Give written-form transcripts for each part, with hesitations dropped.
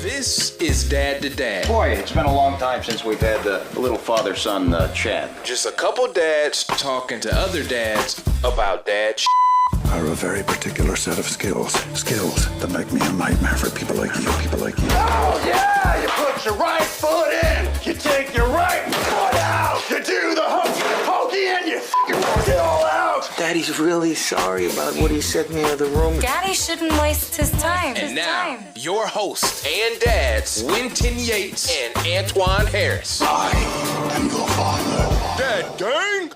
This is Dad to Dad. Boy, it's been a long time since we've had the little father-son chat. Just a couple dads talking to other dads about dad shit. I have a very particular set of skills that make me a nightmare for people like you. Oh, yeah! You put your right foot in, you take your right foot out, you do the hokey and you work it all out. Daddy's really sorry about what he said in the other room. Daddy shouldn't waste his time. And now, your hosts and dads, Winton Yates and Antoine Harris. I am your father. Dad gang!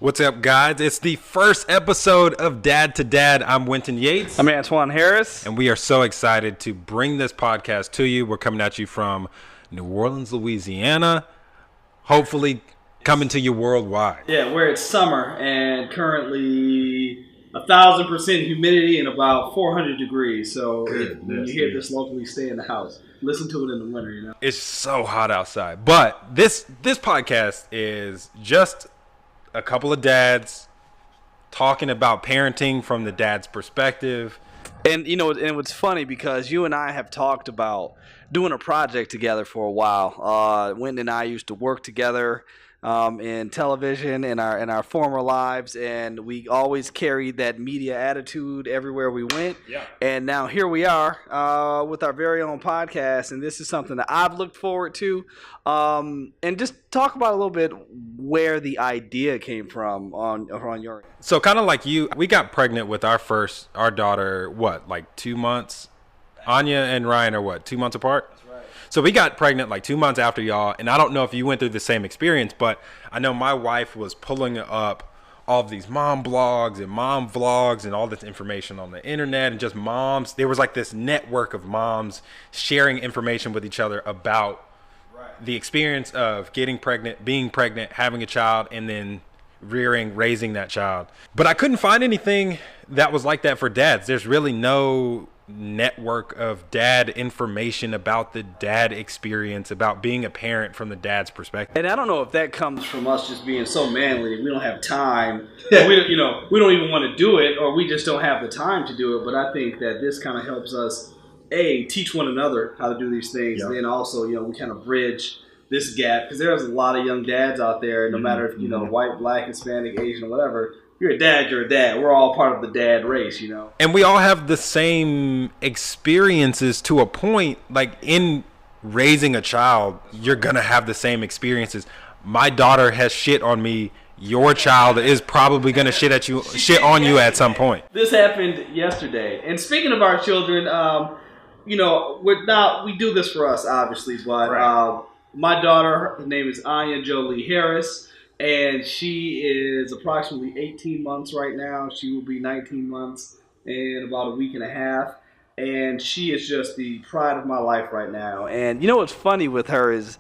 What's up, guys? It's the first episode of Dad to Dad. I'm Winton Yates. I'm Antoine Harris. And we are so excited to bring this podcast to you. We're coming at you from New Orleans, Louisiana. Hopefully coming to you worldwide. Yeah, where it's summer and currently 1,000% humidity and about 400 degrees. So when you hear this locally, stay in the house. Listen to it in the winter, you know. It's so hot outside. But this podcast is just a couple of dads talking about parenting from the dad's perspective. And you know, and what's funny because you and I have talked about doing a project together for a while. Winton and I used to work together in television in our former lives, and we always carried that media attitude everywhere we went. Yeah. And now here we are with our very own podcast, and this is something that I've looked forward to. And just talk about a little bit where the idea came from on your end. So kind of like you, we got pregnant with our daughter, like 2 months? Anya and Ryan are what, 2 months apart? That's right. So we got pregnant like 2 months after y'all, and I don't know if you went through the same experience, but I know my wife was pulling up all of these mom blogs and mom vlogs and all this information on the internet, and just moms. There was like this network of moms sharing information with each other about the experience of getting pregnant, being pregnant, having a child, and then raising that child. But I couldn't find anything that was like that for dads. There's really no network of dad information about the dad experience, about being a parent from the dad's perspective. And I don't know if that comes from us just being so manly. We don't have time. we don't even want to do it, or we just don't have the time to do it. But I think that this kind of helps us teach one another how to do these things, and then also, we kind of bridge this gap, because there's a lot of young dads out there, no matter if, white, black, Hispanic, Asian, or whatever. If you're a dad, you're a dad. We're all part of the dad race, And we all have the same experiences to a point. Like, in raising a child, you're going to have the same experiences. My daughter has shit on me. Your child is probably going to shit on you at some point. This happened yesterday. And speaking of our children, we do this for us, obviously, but my daughter, her name is Anya Jolie Harris, and she is approximately 18 months right now. She will be 19 months in about a week and a half, and she is just the pride of my life right now. And what's funny with her is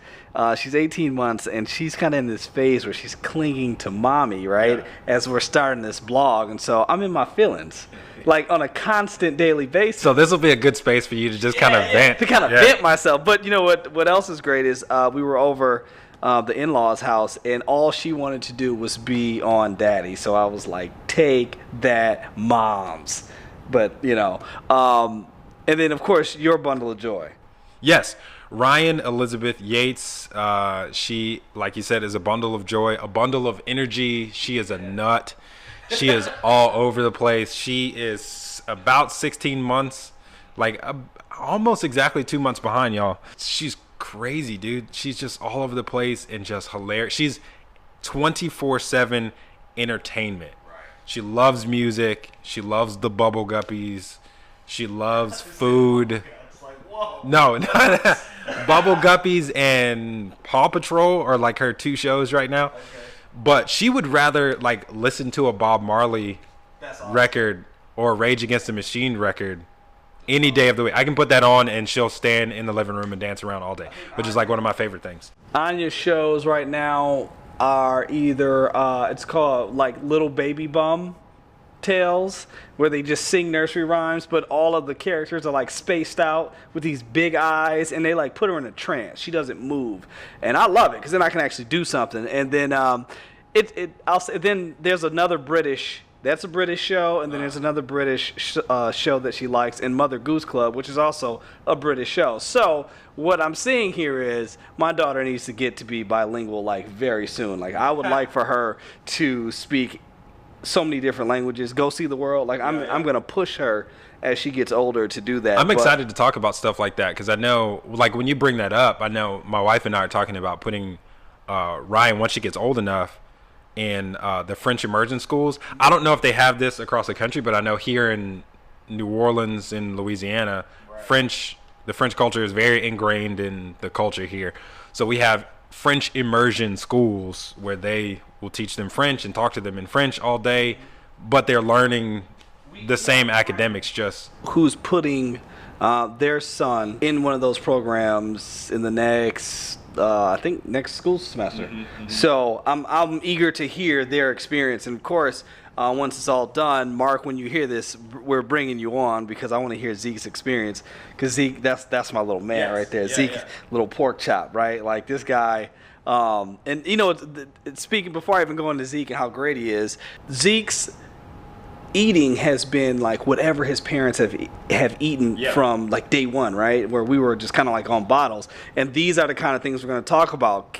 she's 18 months, and she's kind of in this phase where she's clinging to mommy, right, as we're starting this blog, and so I'm in my feelings. Like on a constant daily basis. So this will be a good space for you to just kind of vent. To kind of vent myself. But what else is great is we were over the in-laws' house, and all she wanted to do was be on daddy. So I was like, take that, moms. But, and then, of course, your bundle of joy. Yes. Ryan Elizabeth Yates, she, like you said, is a bundle of joy, a bundle of energy. She is a nut. She is all over the place. She is about 16 months, like almost exactly 2 months behind, y'all. She's crazy, dude. She's just all over the place and just hilarious. She's 24/7 entertainment. She loves music. She loves the Bubble Guppies. She loves food. No, Bubble Guppies and Paw Patrol are like her two shows right now. But she would rather listen to a Bob Marley record or a Rage Against the Machine record any day of the week. I can put that on and she'll stand in the living room and dance around all day, which is one of my favorite things. Anya's shows right now are either it's called Little Baby Bum Tales, where they just sing nursery rhymes, but all of the characters are spaced out with these big eyes, and they put her in a trance. She doesn't move, and I love it because then I can actually do something. And then then there's another British That's a British show, and then there's another British show that she likes, and Mother Goose Club, which is also a British show. So what I'm seeing here is my daughter needs to get to be bilingual like very soon. Like I would like for her to speak so many different languages, go see the world. Like I'm gonna push her as she gets older to do that. I'm excited to talk about stuff like that because I know, like when you bring that up, I know my wife and I are talking about putting Ryan, once she gets old enough, in the French immersion schools. I don't know if they have this across the country, but I know here in New Orleans, in Louisiana, the French culture is very ingrained in the culture here. So we have French immersion schools where they will teach them French and talk to them in French all day, but they're learning the same academics. Just who's putting their son in one of those programs in the next I think next school semester. So I'm eager to hear their experience, and of course once it's all done, Mark, when you hear this, we're bringing you on because I want to hear Zeke's experience, because Zeke, that's my little man right there. Zeke, little pork chop, right? Like this guy. And you know, speaking before I even go into Zeke and how great he is, Zeke's eating has been like whatever his parents have eaten from like day one, right? Where we were just kind of like on bottles. And these are the kind of things we're going to talk about.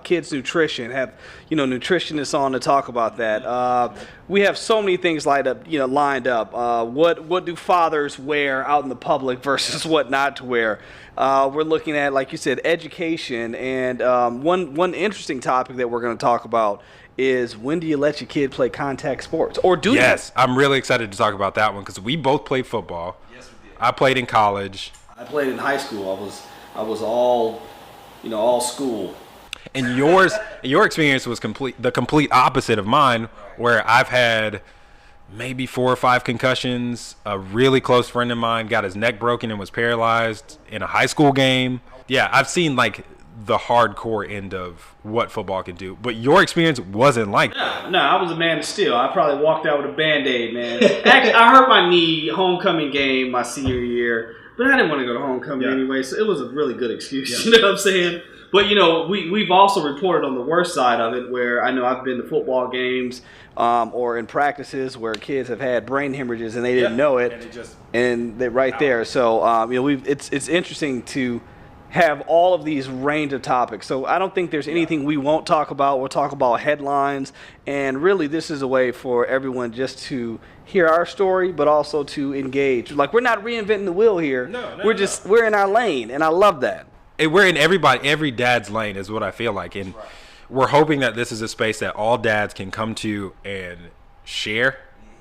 Kids nutrition, have nutritionists on to talk about that. We have so many things lined up. What do fathers wear out in the public versus what not to wear? We're looking at, like you said, education, and one interesting topic that we're going to talk about is, when do you let your kid play contact sports, or do you? Yes, I'm really excited to talk about that one because we both played football. Yes, we did. I played in college. I played in high school. I was all school. And your experience was the complete opposite of mine, where I've had maybe 4 or 5 concussions. A really close friend of mine got his neck broken and was paralyzed in a high school game. Yeah, I've seen like the hardcore end of what football can do, but your experience wasn't like that. No, I was a man of steel. I probably walked out with a Band-Aid, man. Actually, I hurt my knee homecoming game my senior year, but I didn't want to go to homecoming anyway, so it was a really good excuse. You know what I'm saying? But we've also reported on the worst side of it, where I know I've been to football games or in practices where kids have had brain hemorrhages and they didn't know it, and they're right there. So it's interesting to have all of these range of topics. So I don't think there's anything we won't talk about. We'll talk about headlines, and really this is a way for everyone just to hear our story, but also to engage. Like, we're not reinventing the wheel here. We're in our lane, and I love that. And we're in every dad's lane is what I feel like. And we're hoping that this is a space that all dads can come to and share,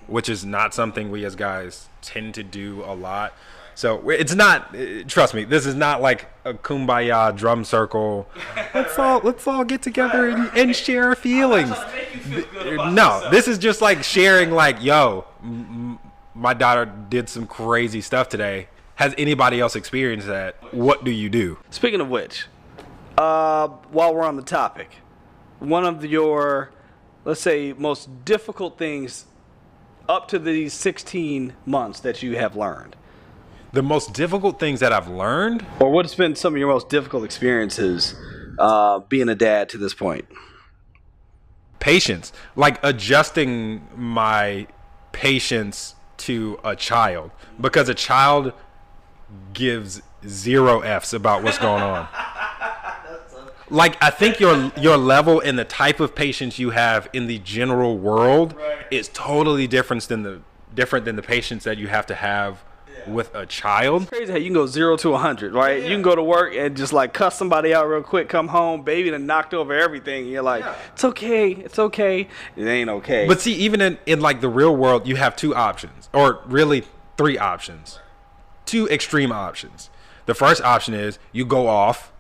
which is not something we as guys tend to do a lot. So it's not, trust me, this is not like a kumbaya drum circle. Let's all get together and share our feelings. No, this is just like sharing, like, yo, my daughter did some crazy stuff today. Has anybody else experienced that? What do you do? Speaking of which, while we're on the topic, one of your, let's say, most difficult things up to these 16 months that you have learned. The most difficult things that I've learned? Or what's been some of your most difficult experiences being a dad to this point? Patience. Like adjusting my patience to a child. Because a child gives 0 F's about what's going on. Like, I think your level and the type of patience you have in the general world is totally different than the patience that you have to have with a child. It's crazy how you can go 0 to 100, right? You can go to work and just like cuss somebody out real quick, come home, baby done knocked over everything, and you're like, it's okay. It ain't okay. But see, even in like the real world, you have 2 options, or really 3 options. 2 extreme options. The first option is you go off,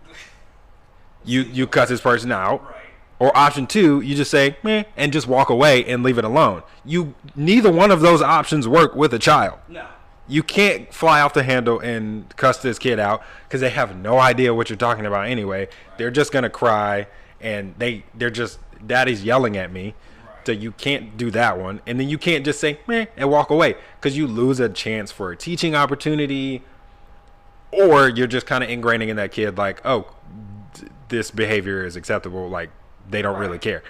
you cuss this person out. Or option 2, you just say, meh, and just walk away and leave it alone. Neither one of those options work with a child. No. You can't fly off the handle and cuss this kid out because they have no idea what you're talking about anyway. They're just going to cry, and they're just, daddy's yelling at me. So you can't do that one. And then you can't just say, meh, and walk away, because you lose a chance for a teaching opportunity, or you're just kind of ingraining in that kid like, oh, this behavior is acceptable. Like, they don't really care.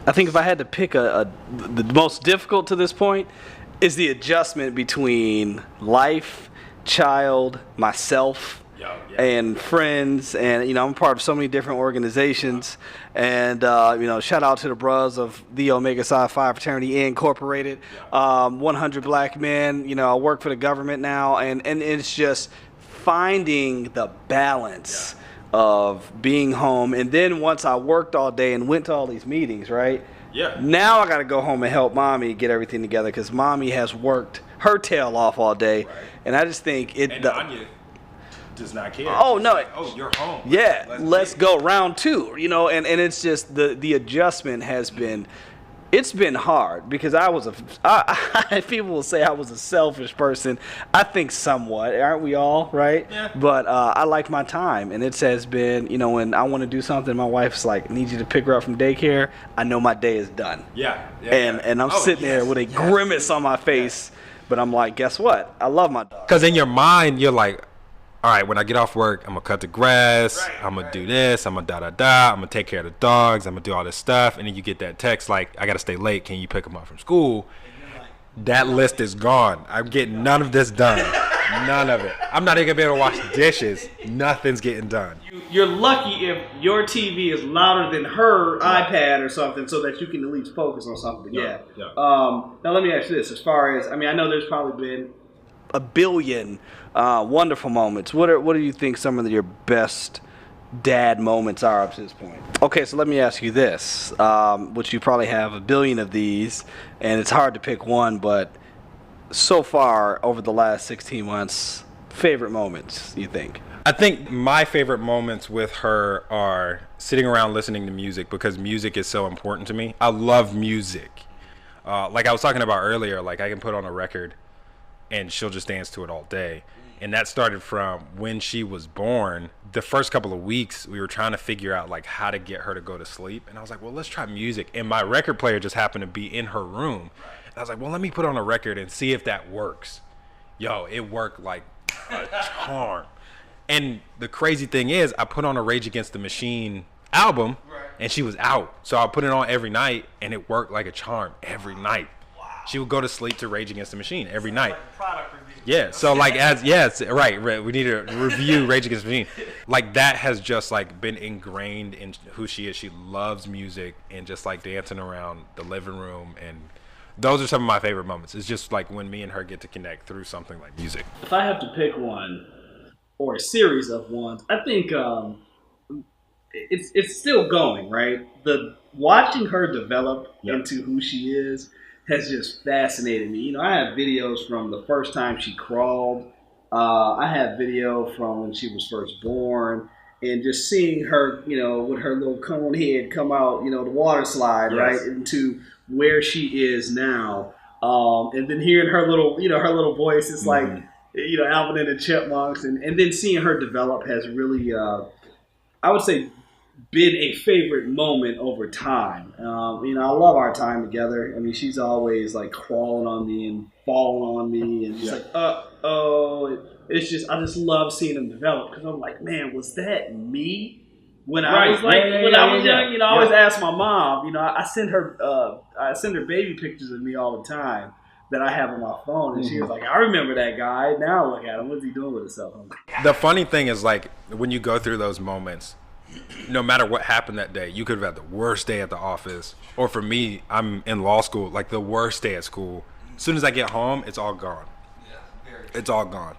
I think if I had to pick the most difficult to this point is the adjustment between life, child, myself, and friends, and I'm part of so many different organizations, and shout out to the bros of the Omega Psi Phi Fraternity Incorporated, 100 Black Men. I work for the government now, and it's just finding the balance of being home, and then once I worked all day and went to all these meetings, right? Yeah. Now I got to go home and help mommy get everything together because mommy has worked her tail off all day, and I just think Anya does not care. Oh no! Like, oh, you're home. Yeah, let's go round two. And it's just the adjustment has been. It's been hard because people will say I was a selfish person. I think somewhat, aren't we all, right? Yeah. But I like my time, and it has been, when I want to do something, my wife's like, need you to pick her up from daycare. I know my day is done. Yeah. And I'm sitting there with a grimace on my face, but I'm like, guess what? I love my dog. Because in your mind, you're like, all right, when I get off work, I'm going to cut the grass, I'm going to do this, I'm going to I'm going to take care of the dogs, I'm going to do all this stuff, and then you get that text like, I got to stay late, can you pick them up from school? That list is gone. I'm getting none of this done. None of it. I'm not even going to be able to wash dishes. Nothing's getting done. You're lucky if your TV is louder than her iPad or something so that you can at least focus on something. Yeah. Now let me ask you this. As far as, I know there's probably been a billion wonderful moments. What do you think some of your best dad moments are up to this point? Okay, so let me ask you this, which you probably have a billion of these, and it's hard to pick one, but so far over the last 16 months, favorite moments, you think? I think my favorite moments with her are sitting around listening to music because music is so important to me. I love music. Like I was talking about earlier, like I can put on a record and she'll just dance to it all day. And that started from when she was born. The first couple of weeks, we were trying to figure out like how to get her to go to sleep. And I was like, well, let's try music. And my record player just happened to be in her room. And I was like, well, let me put on a record and see if that works. Yo, it worked like a charm. And the crazy thing is, I put on a Rage Against the Machine album, and she was out. So I put it on every night, and it worked like a charm every night. Wow. She would go to sleep to Rage Against the Machine every night. Like product review. Yeah, so like right. We need to review Rage Against the Machine. Like that has just like been ingrained in who she is. She loves music and just like dancing around the living room, and those are some of my favorite moments. It's just like when me and her get to connect through something like music. If I have to pick one, or a series of ones, I think it's still going, right? Watching her develop into who she is has just fascinated me. I have videos from the first time she crawled. I have video from when she was first born, and just seeing her, with her little cone head come out, the water slide, right, into where she is now. And then hearing her little, her little voice, it's like, Alvin and the Chipmunks, and then seeing her develop has really, I would say, been a favorite moment over time. I love our time together. She's always like crawling on me and falling on me, and she's like, it's just, I just love seeing them develop because I'm like, man, was that me? When I was young, I always ask my mom. I send her baby pictures of me all the time that I have on my phone, and she was like, I remember that guy. Now look at him. What's he doing with himself? The funny thing is, like, when you go through those moments, no matter what happened that day, you could have had the worst day at the office. Or for me, I'm in law school, like the worst day at school. As soon as I get home, it's all gone. It's all gone.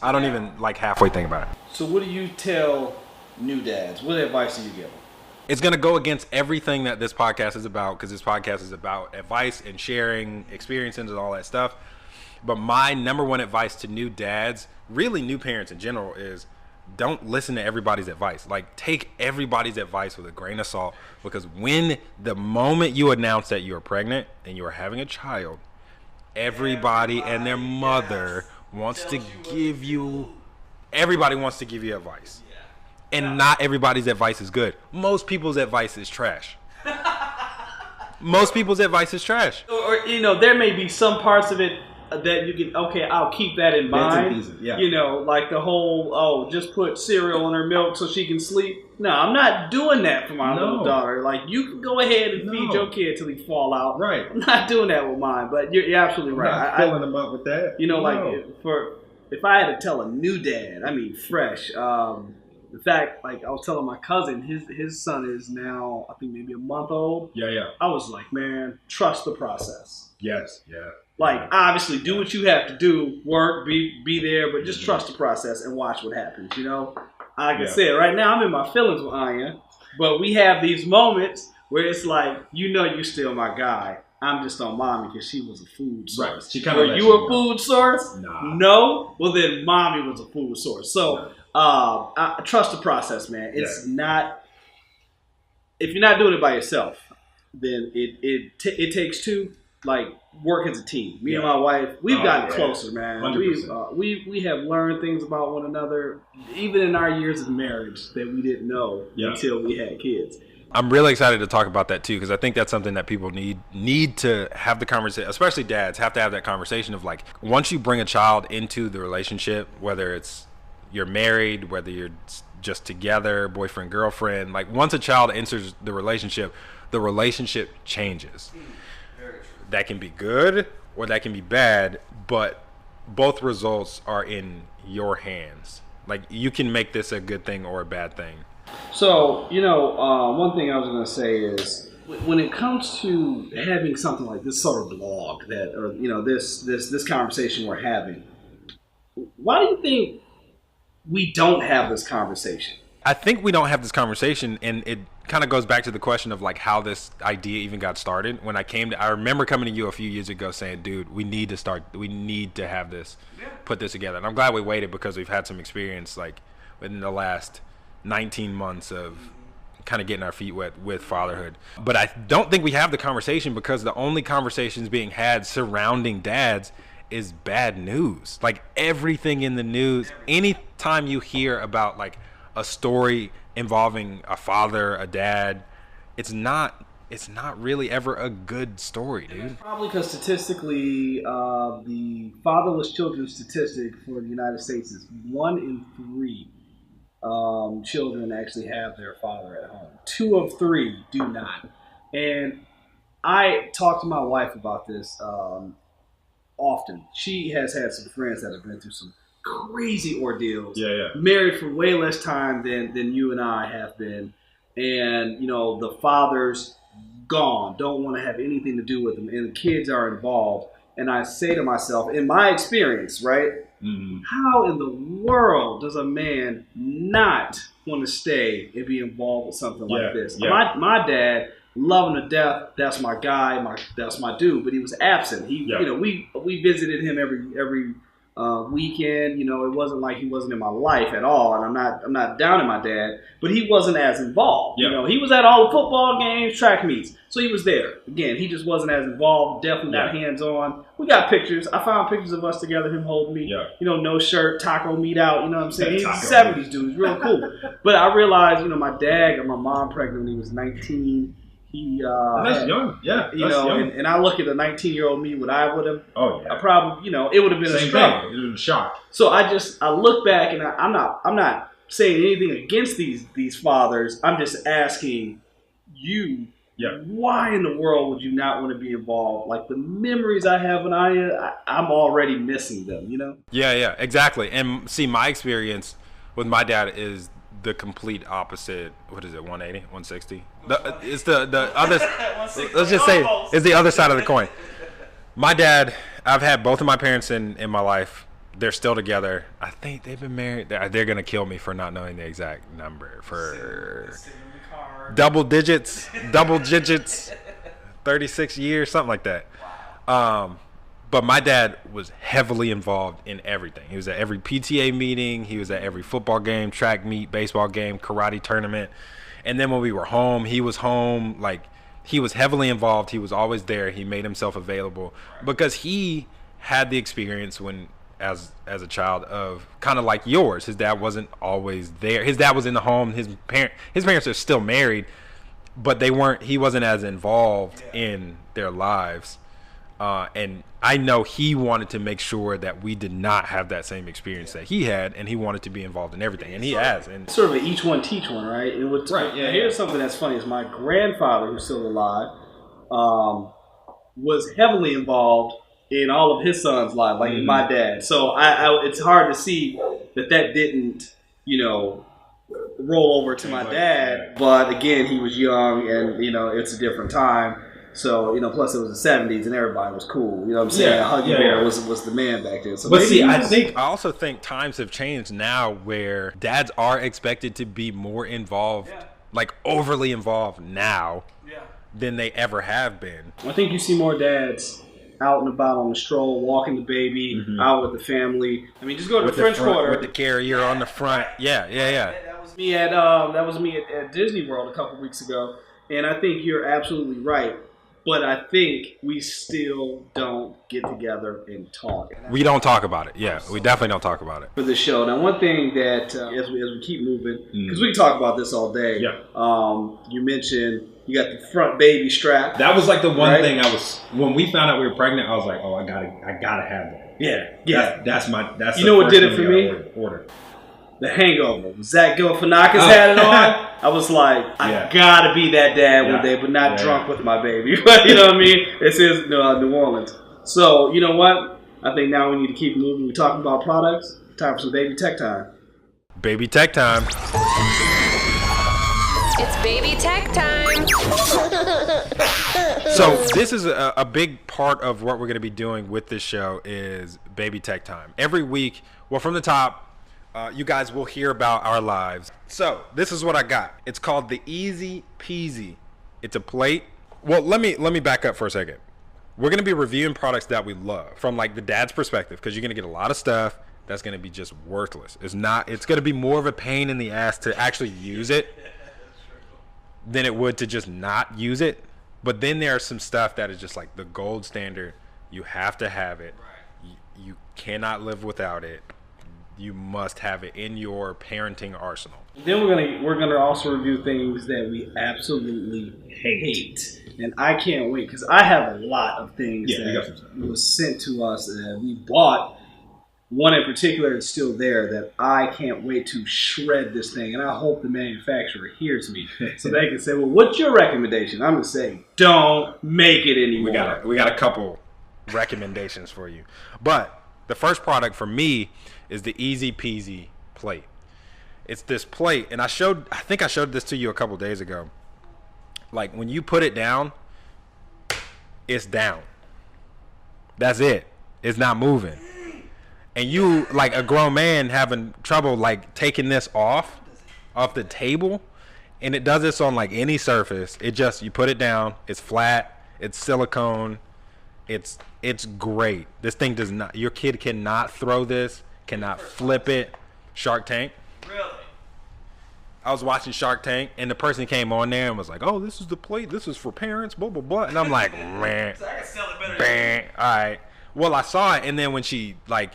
I don't even like halfway think about it. So what do you tell new dads? What advice do you give them? It's going to go against everything that this podcast is about, because this podcast is about advice and sharing experiences and all that stuff. But my number one advice to new dads, really new parents in general, is don't listen to everybody's advice. Like, take everybody's advice with a grain of salt, because when the moment you announce that you're pregnant and you're having a child, everybody and their mother wants to give you, everybody wants to give you advice. And not everybody's advice is good. Most people's advice is trash. Most people's advice is trash. Or there may be some parts of it that you can, okay, I'll keep that in Bits and mind. pieces, yeah. You know, like the whole, just put cereal in her milk so she can sleep. No, I'm not doing that for my little daughter. Like, you can go ahead and feed your kid till he fall out. Right. I'm not doing that with mine, but you're absolutely right. I'm not filling them up with that. You know, like, if I had to tell a new dad, I mean, fresh, in fact, like I was telling my cousin, his son is now, I think, maybe a month old. Yeah. I was like, man, trust the process. Yes. Yeah. Like, obviously, do what you have to do, work, be there, but just trust the process and watch what happens, you know? Like I said, right now I'm in my feelings with Anya, but we have these moments where it's like, you know you're still my guy. I'm just on mommy because she was a food source. Right. She kinda Were let you you a know. food source? Nah. No? Well, then mommy was a food source. So, I trust the process, man. It's not, if you're not doing it by yourself, then it takes two. Like, work as a team. Me and my wife, we've gotten closer, man. 100%. We have learned things about one another, even in our years of marriage, that we didn't know until we had kids. I'm really excited to talk about that too, because I think that's something that people need to have the conversation, especially dads have to have that conversation of like, once you bring a child into the relationship, whether it's you're married, whether you're just together, boyfriend, girlfriend, like once a child enters the relationship changes. That can be good or that can be bad, but both results are in your hands. Like, you can make this a good thing or a bad thing. So, you know, one thing I was going to say is, when it comes to having something like this sort of blog that, or, you know, this conversation we're having, why do you think we don't have this conversation? I think we don't have this conversation, and it kind of goes back to the question of like how this idea even got started. When I remember coming to you a few years ago saying, dude, we need to have this, put this together. And I'm glad we waited, because we've had some experience like within the last 19 months of kind of getting our feet wet with fatherhood. But I don't think we have the conversation, because the only conversations being had surrounding dads is bad news. Like, everything in the news, anytime you hear about like a story involving a father, a dad, it's not really ever a good story, dude. Probably because statistically, the fatherless children statistic for the United States is 1 in 3 children actually have their father at home. 2 of 3 do not. And I talk to my wife about this often. She has had some friends that have been through some crazy ordeals. Married for way less time than you and I have been. And, you know, the father's gone, don't want to have anything to do with them, and the kids are involved. And I say to myself, in my experience, right, how in the world does a man not want to stay and be involved with something like this? My dad, love him to death, that's my guy, that's my dude, but he was absent. You know, we visited him every weekend. You know, it wasn't like he wasn't in my life at all, and I'm not down on my dad, but he wasn't as involved. You know, he was at all the football games, track meets, so he was there. Again, he just wasn't as involved, definitely not hands-on. We got pictures. I found pictures of us together, him holding me, you know, no shirt, taco meat out, you know what I'm saying? He's a 70s dude, he's real cool. But I realized, you know, my dad got my mom pregnant when he was 19. He that's young, you know, young. And I look at a 19-year-old me, what I would have. Oh yeah. I probably, you know, it would have been Same a struggle. thing. It would have been a shock. So I look back, and I'm not saying anything against these fathers. I'm just asking you, why in the world would you not want to be involved? Like, the memories I have when I'm already missing them. You know? Yeah, exactly. And see, my experience with my dad is the complete opposite. What is it, 180, 160? It's the other. Let's just say it's the other side of the coin. My dad, I've had both of my parents in my life. They're still together. I think they've been married. They're gonna kill me for not knowing the exact number. For double digits, 36 years, something like that. But my dad was heavily involved in everything. He was at every PTA meeting. He was at every football game, track meet, baseball game, karate tournament. And then when we were home, he was home. Like, he was heavily involved. He was always there. He made himself available because he had the experience when, as a child, of kind of like yours. His dad wasn't always there. His dad was in the home. His parents are still married, but he wasn't as involved in their lives. And I know he wanted to make sure that we did not have that same experience that he had, and he wanted to be involved in everything, and he has. And sort of an each one teach one, right? And here's something that's funny: is my grandfather, who's still alive, was heavily involved in all of his sons' lives, like my dad. So it's hard to see that didn't, roll over to my dad. But again, he was young, and it's a different time. So, plus it was the 70s and everybody was cool. You know what I'm saying? Huggy Bear was the man back then. So but see, I also think times have changed now where dads are expected to be more involved, like overly involved now than they ever have been. I think you see more dads out and about on the stroll, walking the baby, out with the family. I mean, just go to the French Quarter. With the carrier on the front. Yeah. That was me at Disney World a couple weeks ago. And I think you're absolutely right. But I think we still don't get together and talk. We don't talk about it. Yeah, we definitely don't talk about it. For the show. Now, one thing that, as we keep moving, because we can talk about this all day, you mentioned you got the front baby strap. That was like the one thing when we found out we were pregnant, I was like, oh, I gotta have that. Yeah. That's you know what did it for me? Order. The Hangover. Zach Galifianakis had it on. I was like, I gotta be that dad one day, but not drunk with my baby. You know what I mean? This is New Orleans. So, you know what? I think now we need to keep moving. We're talking about products. Time for some baby tech time. Baby tech time. It's baby tech time. So this is a big part of what we're going to be doing with this show is baby tech time. Every week, from the top, you guys will hear about our lives. So this is what I got. It's called the Easy Peasy. It's a plate. Well, let me back up for a second. We're going to be reviewing products that we love from like the dad's perspective, because you're going to get a lot of stuff that's going to be just worthless. It's going to be more of a pain in the ass to actually use it than it would to just not use it. But then there's some stuff that is just like the gold standard. You have to have it. You cannot live without it. You must have it in your parenting arsenal. Then we're gonna also review things that we absolutely hate, and I can't wait because I have a lot of things that was sent to us that we bought. One in particular is still there that I can't wait to shred this thing, and I hope the manufacturer hears me so they can say, "Well, what's your recommendation?" I'm gonna say, "Don't make it anymore." We got a couple recommendations for you, but the first product for me is the Easy Peasy plate. It's this plate, and I think I showed this to you a couple days ago. Like when you put it down, it's down. That's it. It's not moving. And you, like a grown man, having trouble like taking this off the table, and it does this on like any surface. You put it down. It's flat. It's silicone. It's great. This thing does not. Your kid cannot throw this. Cannot flip it. Shark Tank. Really? I was watching Shark Tank, and the person came on there and was like, "Oh, this is the plate. This is for parents." Blah blah blah. And I'm like, man, So I can sell it better. all right. Well, I saw it, and then when she like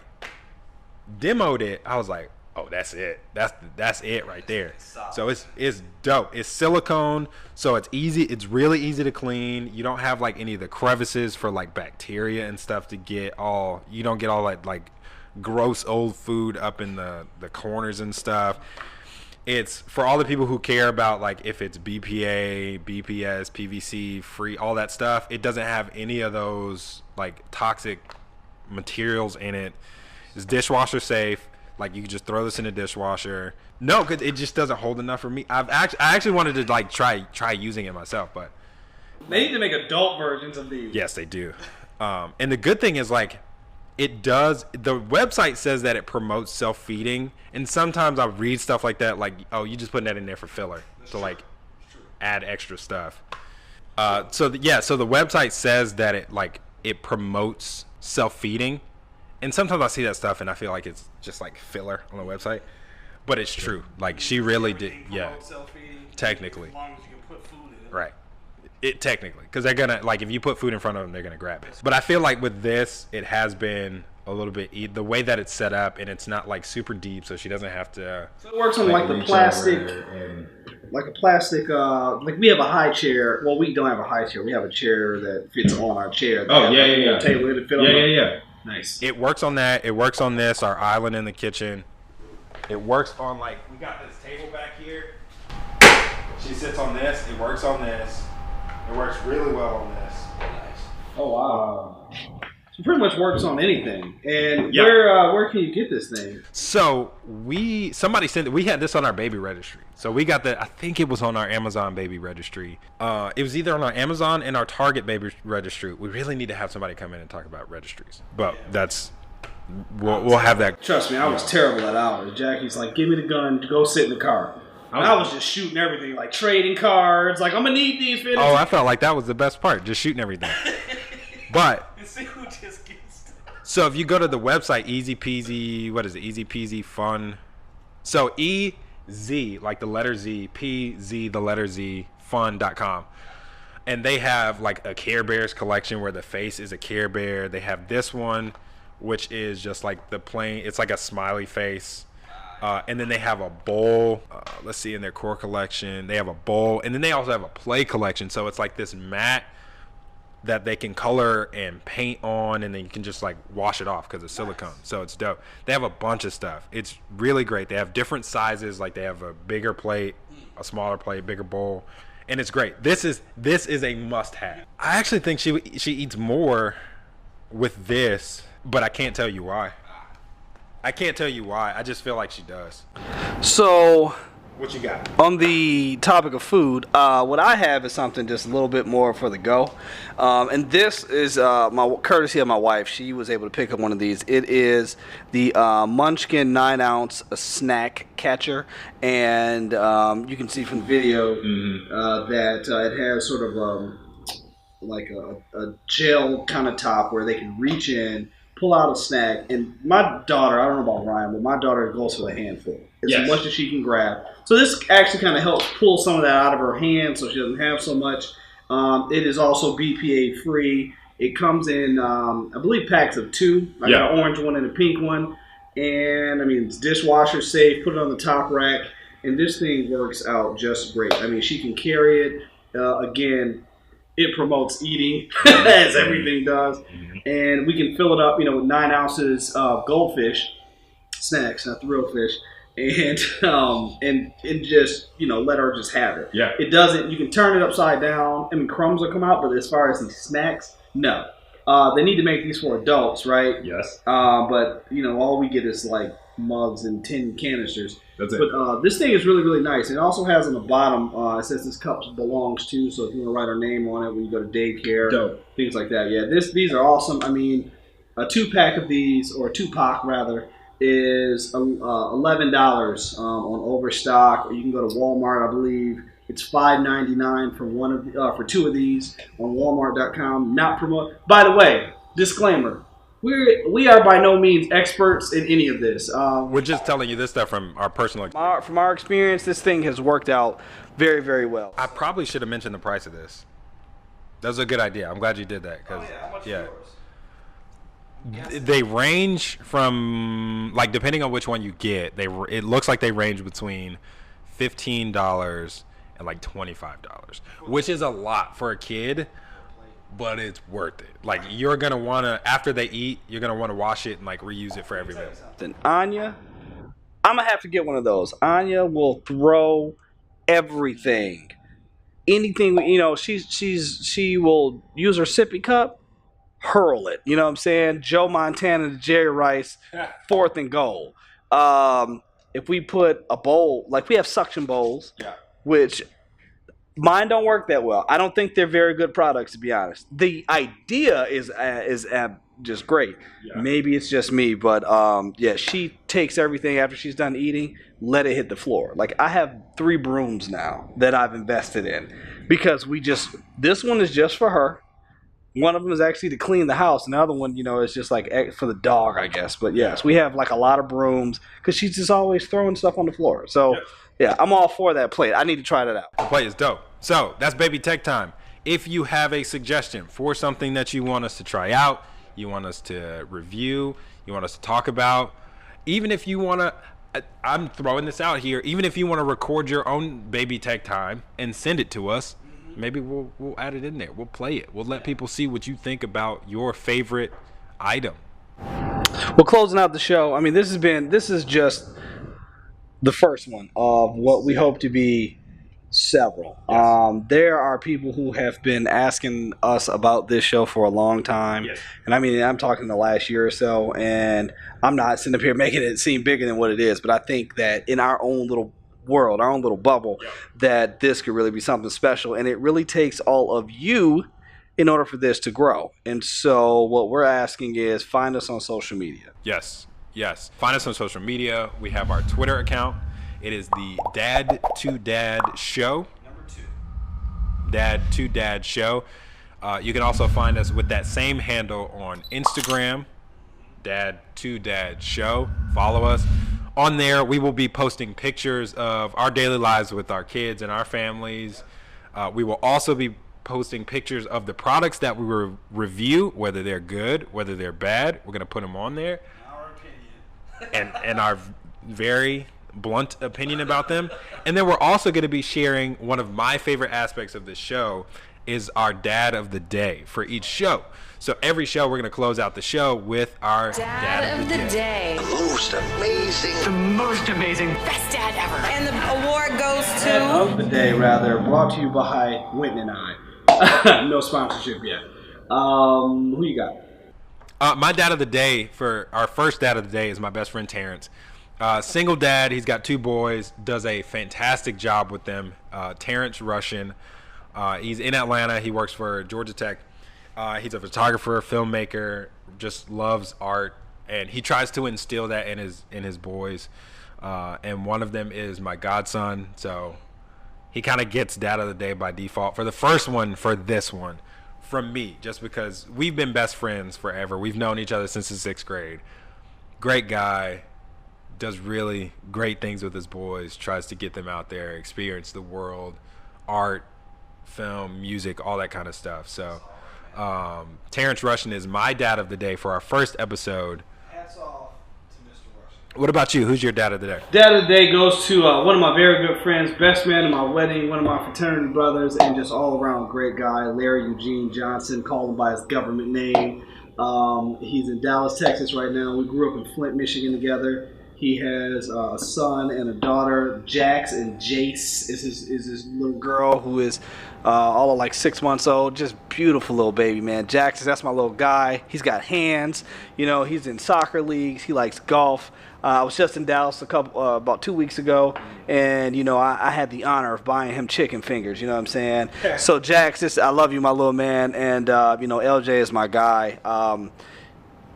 demoed it, I was like, "Oh, that's it. That's it right there." So it's dope. It's silicone, so it's easy. It's really easy to clean. You don't have like any of the crevices for like bacteria and stuff to get all. You don't get all that like gross old food up in the corners and stuff. It's for all the people who care about like if it's BPA, BPS, PVC free, all that stuff. It doesn't have any of those like toxic materials in it. It's dishwasher safe. Like you can just throw this in the dishwasher. No, because it just doesn't hold enough for me. I actually wanted to like try using it myself, but They need to make adult versions of these. yes, they do. And the good thing is like it does. The website says that it promotes self-feeding, and sometimes I read stuff like that, like, oh, you just putting that in there for filler to like add extra stuff. So the website says that it promotes self-feeding, and sometimes I see that stuff and I feel like it's just like filler on the website, but it's true. Like she really did, yeah. Technically, As long as you can put food in it. right. It technically, because they're gonna like if you put food in front of them, they're gonna grab it. But I feel like with this, it has been a little bit the way that it's set up, and it's not like super deep, so she doesn't have to. So it works on like the reach plastic. over and like a plastic, like we have a high chair. Well, we don't have a high chair. We have a chair that fits on our chair. Oh, yeah. Table to fit on. Yeah. Nice. It works on that. It works on this, our island in the kitchen. It works on, like, we got this table back here. She sits on this. It works on this. It works really well on this. Nice. Oh, wow. So pretty much works on anything. And Yeah. where can you get this thing? So somebody sent we had this on our baby registry. So we got I think it was on our Amazon baby registry. It was either on our Amazon and our Target baby registry. We really need to have somebody come in and talk about registries. But we'll have that. Trust me, I was terrible at ours. Jackie's like, give me the gun to go sit in the car. And I was just shooting everything, like trading cards. Like, I'm going to need these for Oh, I felt like that was the best part, just shooting everything. But see who just gets. so if you go to the website, Easy Peasy, what is it? Easy Peasy Fun. So EZ, like the letter Z, PZ, the letter Z, fun.com. And they have like a Care Bears collection where the face is a Care Bear. They have this one, which is just like the plain, it's like a smiley face. And then they have a bowl. Let's see, in their core collection, they have a bowl. And then they also have a play collection. So it's like this mat that they can color and paint on, and then you can just like wash it off because it's silicone. So it's dope. They have a bunch of stuff. It's really great. They have different sizes. Like they have a bigger plate, a smaller plate, bigger bowl, and it's great. This is a must-have. I actually think she eats more with this, but I can't tell you why. I just feel like she does. So, What you got? on the topic of food, what I have is something just a little bit more for the go. And this is my courtesy of my wife. She was able to pick up one of these. It is the Munchkin 9-ounce snack catcher. And you can see from the video that it has sort of like a gel kind of top where they can reach in, pull out a snack. And my daughter, I don't know about Ryan, but my daughter goes for a handful. It's as much as she can grab. So this actually kind of helps pull some of that out of her hand so she doesn't have so much. It is also BPA free. It comes in, I believe, packs of 2. I got an orange one and a pink one. And, I mean, it's dishwasher safe. Put it on the top rack. And this thing works out just great. I mean, she can carry it. Again, it promotes eating, as everything does. And we can fill it up, with 9 ounces of goldfish snacks, not the real fish. And just let her just have it. Yeah. It doesn't. You can turn it upside down. I mean, crumbs will come out, but as far as these snacks, no. They need to make these for adults, right? Yes. But all we get is like mugs and tin canisters. That's it. But this thing is really, really nice. It also has on the bottom. It says this cup belongs to. So if you want to write our name on it when you go to daycare, Dope. things like that. Yeah. These are awesome. I mean, a 2-pack of these, or a 2-pack rather, is $11 on Overstock. Or you can go to Walmart, I believe. It's $5.99 for 2 of these on Walmart.com. Not promote. By the way, disclaimer: we are by no means experts in any of this. We're just telling you this stuff from our personal experience. From our experience, this thing has worked out very, very well. I probably should have mentioned the price of this. That was a good idea. I'm glad you did that. Cause, How much yeah. is yours? They range from, like, depending on which one you get, it looks like they range between $15 and like $25, which is a lot for a kid, but it's worth it. Like, you're gonna wanna, after they eat, you're gonna wanna wash it and like reuse it for every meal. Then Anya, I'm gonna have to get one of those. Anya will throw everything, anything. She will use her sippy cup, hurl it. You know what I'm saying? Joe Montana to Jerry Rice, 4th and goal. If we put a bowl, like we have suction bowls, which mine don't work that well. I don't think they're very good products, to be honest. The idea is just great. Yeah. Maybe it's just me, but she takes everything after she's done eating, let it hit the floor. Like, I have 3 brooms now that I've invested in because this one is just for her. One of them is actually to clean the house. And the other one, is just like for the dog, I guess. But yes, we have like a lot of brooms because she's just always throwing stuff on the floor. So yeah, I'm all for that plate. I need to try that out. The plate is dope. So that's Baby Tech Time. If you have a suggestion for something that you want us to try out, you want us to review, you want us to talk about, even if you want to, I'm throwing this out here. Even if you want to record your own baby tech time and send it to us, maybe we'll add it in there. We'll play it. We'll let people see what you think about your favorite item. Well, closing out the show, I mean, this is just the first one of what we hope to be several. Yes. There are people who have been asking us about this show for a long time. Yes. And I mean, I'm talking the last year or so, and I'm not sitting up here making it seem bigger than what it is, but I think that in our own little world, our own little bubble, that this could really be something special. And it really takes all of you in order for this to grow. And so what we're asking is find us on social media. Yes. Find us on social media. We have our Twitter account. It is the Dad to Dad Show. Number 2. Dad to Dad Show. You can also find us with that same handle on Instagram, Dad to Dad Show. Follow us. On there, we will be posting pictures of our daily lives with our kids and our families. We will also be posting pictures of the products that we review, whether they're good, whether they're bad. We're going to put them on there. Our opinion. And our very blunt opinion about them. And then we're also going to be sharing one of my favorite aspects of this show is our Dad of the Day for each show. So every show we're going to close out the show with our Dad of the Day. Most amazing. The most amazing. Best dad ever. And the award goes Dad to... of the Day, rather, brought to you by Whitney and I. No sponsorship yet. Who you got? My Dad of the Day, for our first Dad of the Day, is my best friend Terrence. Single dad, he's got 2 boys, does a fantastic job with them. Terrence Russian, he's in Atlanta, he works for Georgia Tech. He's a photographer, filmmaker, just loves art, and he tries to instill that in his boys. And one of them is my godson, so he kind of gets Dad of the Day by default for the first one, for this one, from me, just because we've been best friends forever. We've known each other since the 6th grade. Great guy. Does really great things with his boys, tries to get them out there, experience the world, art, film, music, all that kind of stuff. So Terrence Russian is my Dad of the Day for our first episode. Hats off to Mr. Russian. What about you? Who's your Dad of the Day? Dad of the Day goes to one of my very good friends, best man at my wedding, one of my fraternity brothers, and just all around great guy, Larry Eugene Johnson, call him by his government name. He's in Dallas, Texas right now. We grew up in Flint, Michigan together. He has a son and a daughter. Jax and Jace is his little girl who is all of like 6 months old. Just beautiful little baby, man. Jax, that's my little guy. He's got hands. You know, he's in soccer leagues. He likes golf. I was just in Dallas about 2 weeks ago, and you know I had the honor of buying him chicken fingers. You know what I'm saying? So Jax, I love you, my little man, and you know LJ is my guy.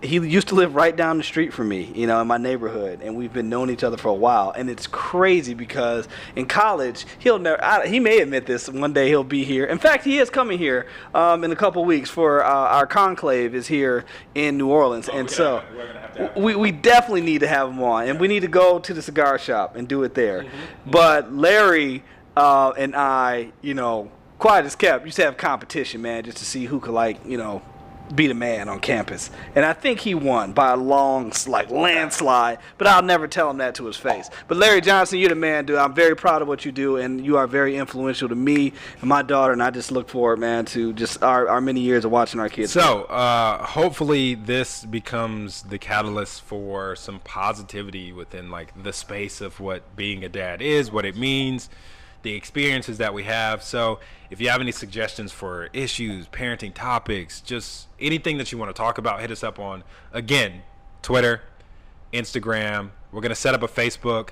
He used to live right down the street from me, you know, in my neighborhood, and we've been knowing each other for a while. And it's crazy because in college, he may admit this, one day he'll be here. In fact, he is coming here in a couple weeks for our conclave is here in New Orleans. And so we definitely need to have him on, and we need to go to the cigar shop and do it there. But Larry and I, you know, quiet as kept, used to have competition, man, just to see who could, like, you know, be the man on campus. And I think he won by a long, like, landslide, but I'll never tell him that to his face. But Larry Johnson, you're the man, dude. I'm very proud of what you do, and you are very influential to me and my daughter, and I just look forward, man, to just our many years of watching our kids. So hopefully this becomes the catalyst for some positivity within, like, the space of what being a dad is, what it means, the experiences that we have. So if you have any suggestions for issues, parenting topics, just anything that you want to talk about, hit us up on, again, Twitter, Instagram. We're going to set up a Facebook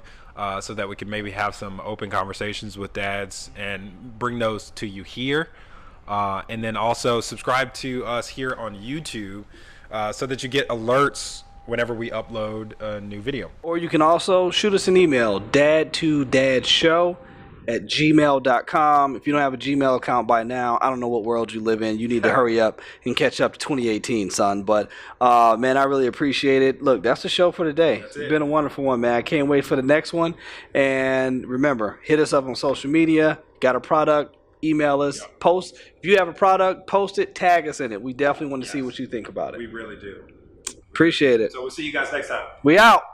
so that we can maybe have some open conversations with dads and bring those to you here. And then also subscribe to us here on YouTube so that you get alerts whenever we upload a new video. Or you can also shoot us an email, dad2dadshow@gmail.com. If you don't have a Gmail account by now, I don't know what world you live in. You need to hurry up and catch up to 2018, son. But, man, I really appreciate it. Look, that's the show for today. It's been a wonderful one, man. I can't wait for the next one. And remember, hit us up on social media. Got a product, email us. Yep. Post. If you have a product, post it, tag us in it. We definitely want to see what you think about it. We really do. Appreciate it. So we'll see you guys next time. We out.